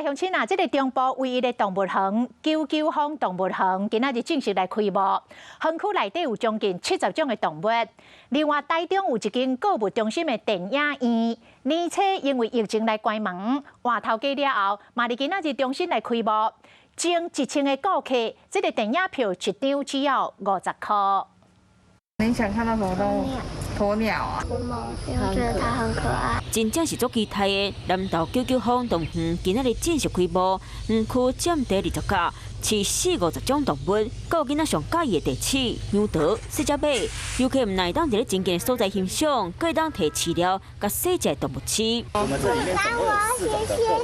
乡亲啊，这个中部唯一的动物园九九峰动物园今仔日正式来开幕。园区内底有将近70种的动物，另外台中有一间购物中心的电影院，年初因为疫情来关门，换头家了后，嘛伫今仔日重新来开幕。前1000个顾客，这个电影票一张只要50块。你想看到什么动物？鸵鸟啊，因为我觉得它很可爱。真正是足期待的南投九九峰动物园今仔日正式开幕，园区占地20甲，饲40-50种动物，还有囡仔上喜意的地鼠、牛犊、四只马，游客唔但当伫咧真近的所在欣赏，还会当摕饲料甲细只动物吃。我们这里面总共有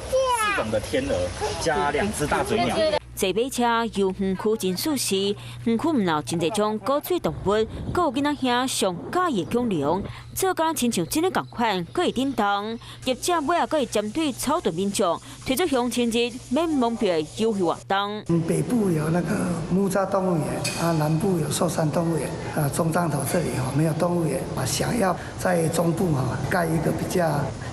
4种的天鹅，加2只大嘴鸟。坐马车游园区真舒适，园区唔闹真侪种高水动物，还有囡仔兄上喜意的恐龙，做敢亲像真诶共款，可以叮当。业者尾啊，可以针对草屯民众推出乡亲日免门票的优惠活动。北部有那个木栅动物园啊，南部有寿山动物园啊，中彰头这里没有动物园啊，想要在中部盖一个比较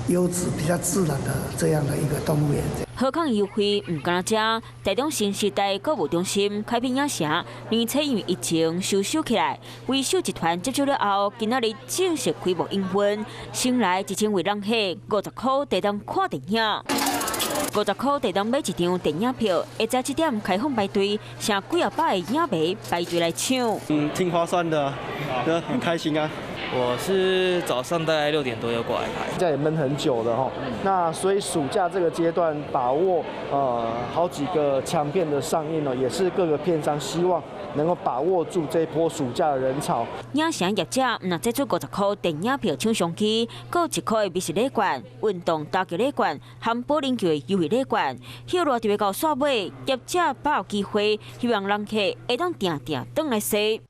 优质、比较自然的这样的一个动物园。好康优惠唔敢只，台中新时代购物中心开辟影城，年初因为疫情收起来，维修集团接手了后，今仔日正式开幕营运，先来1000位人客，50块地当看电影。50块地当买一张电影票，下早7点开放排队，成几啊百的影迷排队来抢。挺划算的，对，很开心啊。我是早上大概6点多就过来拍，暑假也闷很久的哈，那所以暑假这个阶段把握好几个强片的上映呢，也是各个片商希望能够把握住这一波暑假的人潮。影城业者若再出50块电影票抢上去，搁1块的美食礼券、运动打球礼券、含保龄球的优惠礼券，后来就会到煞尾，业者把握机会，希望人客会当定定转来踅。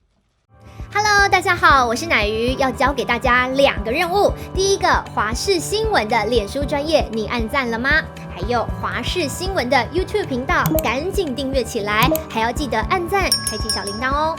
Hello， 大家好，我是乃瑜，要教给大家2个任务。第一个，华视新闻的脸书专页，你按赞了吗？还有华视新闻的 YouTube 频道，赶紧订阅起来，还要记得按赞，开启小铃铛哦。